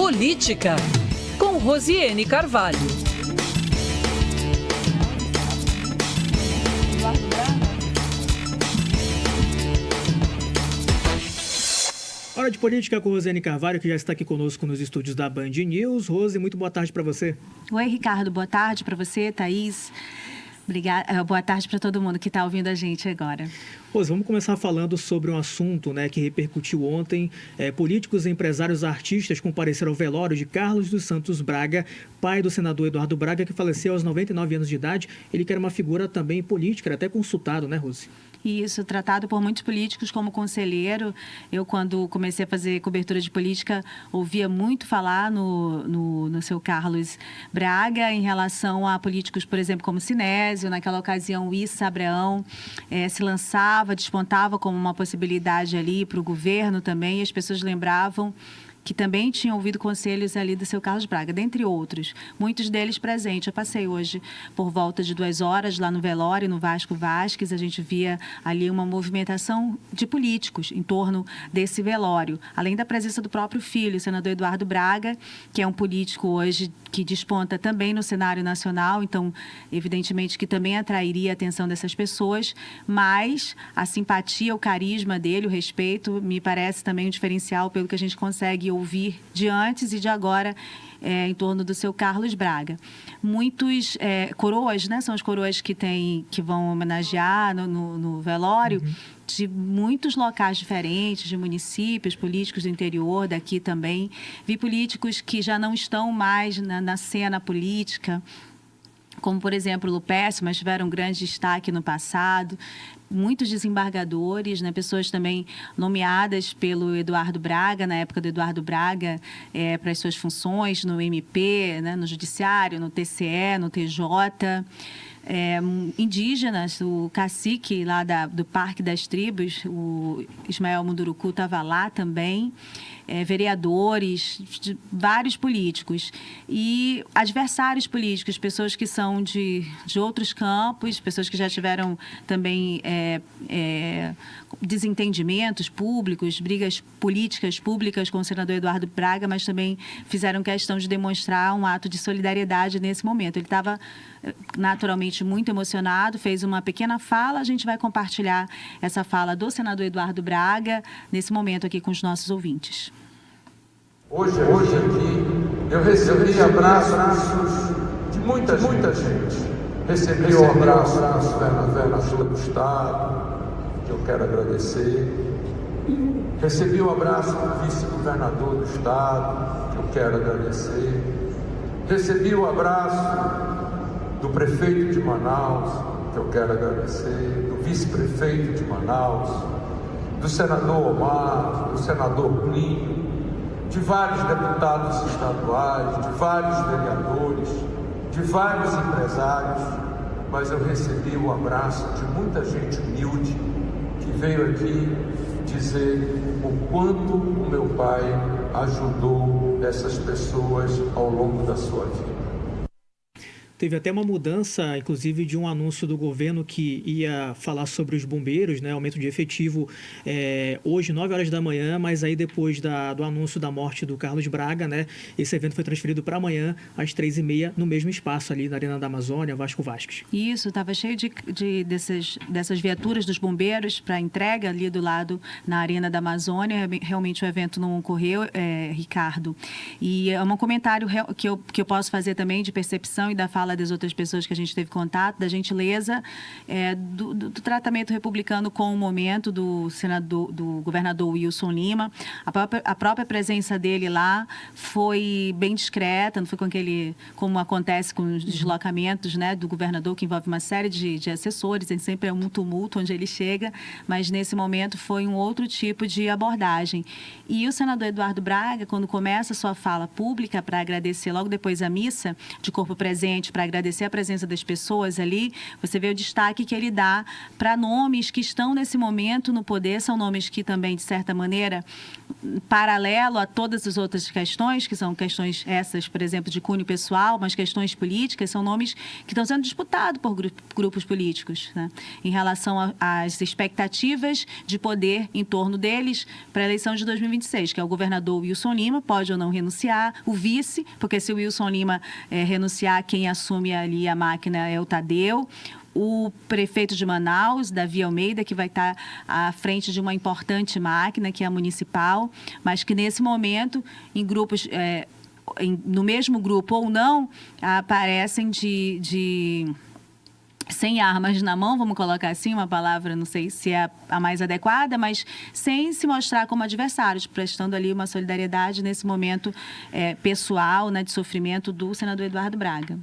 Política, com Rosiane Carvalho. Hora de Política com Rosiane Carvalho, que já está aqui conosco nos estúdios da Band News. Rose, muito boa tarde para você. Oi, Ricardo. Boa tarde para você, Thaís. Obrigada. Boa tarde para todo mundo que está ouvindo a gente agora. Rose, vamos começar falando sobre um assunto que repercutiu ontem. Políticos, empresários, artistas compareceram ao velório de Carlos dos Santos Braga, pai do senador Eduardo Braga, que faleceu aos 99 anos de idade. Ele que era uma figura também política, era até consultado, né, Rose? Isso, tratado por muitos políticos como conselheiro. Eu, quando comecei a fazer cobertura de política, ouvia muito falar no seu Carlos Braga em relação a políticos, por exemplo, como Sinésio. Naquela ocasião, o Issa Abraão se lançava, despontava como uma possibilidade ali para o governo também. E as pessoas lembravam que também tinham ouvido conselhos ali do seu Carlos Braga, dentre outros, muitos deles presentes. Eu passei hoje por volta de 2 horas lá no velório, no Vasco Vasques. A gente via ali uma movimentação de políticos em torno desse velório, além da presença do próprio filho, o senador Eduardo Braga, que é um político hoje que desponta também no cenário nacional, então, evidentemente, que também atrairia a atenção dessas pessoas, mas a simpatia, o carisma dele, o respeito, me parece também um diferencial pelo que a gente consegue ouvir de antes e de agora em torno do seu Carlos Braga. Muitos coroas, né? São as coroas que vão homenagear no velório, de muitos locais diferentes, de municípios, políticos do interior, daqui também. Vi políticos que já não estão mais na cena política, como, por exemplo, Lupécio, mas tiveram um grande destaque no passado. Muitos desembargadores, né, pessoas também nomeadas pelo Eduardo Braga, na época do Eduardo Braga, para as suas funções no MP, né, no Judiciário, no TCE, no TJ. Indígenas, o cacique lá do Parque das Tribos, o Ismael Munduruku, estava lá também. Vereadores, vários políticos e adversários políticos, pessoas que são de outros campos, pessoas que já tiveram também desentendimentos públicos, brigas políticas públicas com o senador Eduardo Braga, mas também fizeram questão de demonstrar um ato de solidariedade nesse momento. Ele estava naturalmente muito emocionado, fez uma pequena fala. A gente vai compartilhar essa fala do senador Eduardo Braga nesse momento aqui com os nossos ouvintes. Hoje aqui eu recebi abraços de muita gente. Recebi o abraço do governador do estado, que eu quero agradecer. Recebi o abraço do vice-governador do estado, que eu quero agradecer. Recebi o abraço do prefeito de Manaus, que eu quero agradecer, do vice-prefeito de Manaus, do senador Omar, do senador Plínio, de vários deputados estaduais, de vários vereadores, de vários empresários, mas eu recebi o abraço de muita gente humilde que veio aqui dizer o quanto o meu pai ajudou essas pessoas ao longo da sua vida. Teve até uma mudança, inclusive, de um anúncio do governo que ia falar sobre os bombeiros, né? Aumento de efetivo hoje, 9 horas da manhã, mas aí depois do anúncio da morte do Carlos Braga, né? Esse evento foi transferido para amanhã, às 3h30, no mesmo espaço ali na Arena da Amazônia, Vasco Vasques. Isso, estava cheio dessas viaturas dos bombeiros para entrega ali do lado na Arena da Amazônia. Realmente o evento não ocorreu, Ricardo. E é um comentário que eu posso fazer também de percepção e da fala das outras pessoas que a gente teve contato, da gentileza do tratamento republicano com o momento do governador Wilson Lima. A própria presença dele lá foi bem discreta, não foi como acontece com os deslocamentos, né, do governador, que envolve uma série de assessores, sempre é um tumulto onde ele chega, mas nesse momento foi um outro tipo de abordagem. E o senador Eduardo Braga, quando começa a sua fala pública para agradecer logo depois a missa de corpo presente para agradecer a presença das pessoas ali, você vê o destaque que ele dá para nomes que estão nesse momento no poder, são nomes que também, de certa maneira, paralelo a todas as outras questões, que são questões essas, por exemplo, de cunho pessoal, mas questões políticas, são nomes que estão sendo disputados por grupos políticos, né? Em relação às expectativas de poder em torno deles para a eleição de 2026, que é o governador Wilson Lima, pode ou não renunciar, o vice, porque se o Wilson Lima renunciar, quem assume ali a máquina é o Tadeu, o prefeito de Manaus, Davi Almeida, que vai estar à frente de uma importante máquina, que é a municipal, mas que nesse momento, em grupos, no mesmo grupo ou não, aparecem sem armas na mão, vamos colocar assim, uma palavra, não sei se é a mais adequada, mas sem se mostrar como adversários, prestando ali uma solidariedade nesse momento pessoal, né, de sofrimento do senador Eduardo Braga.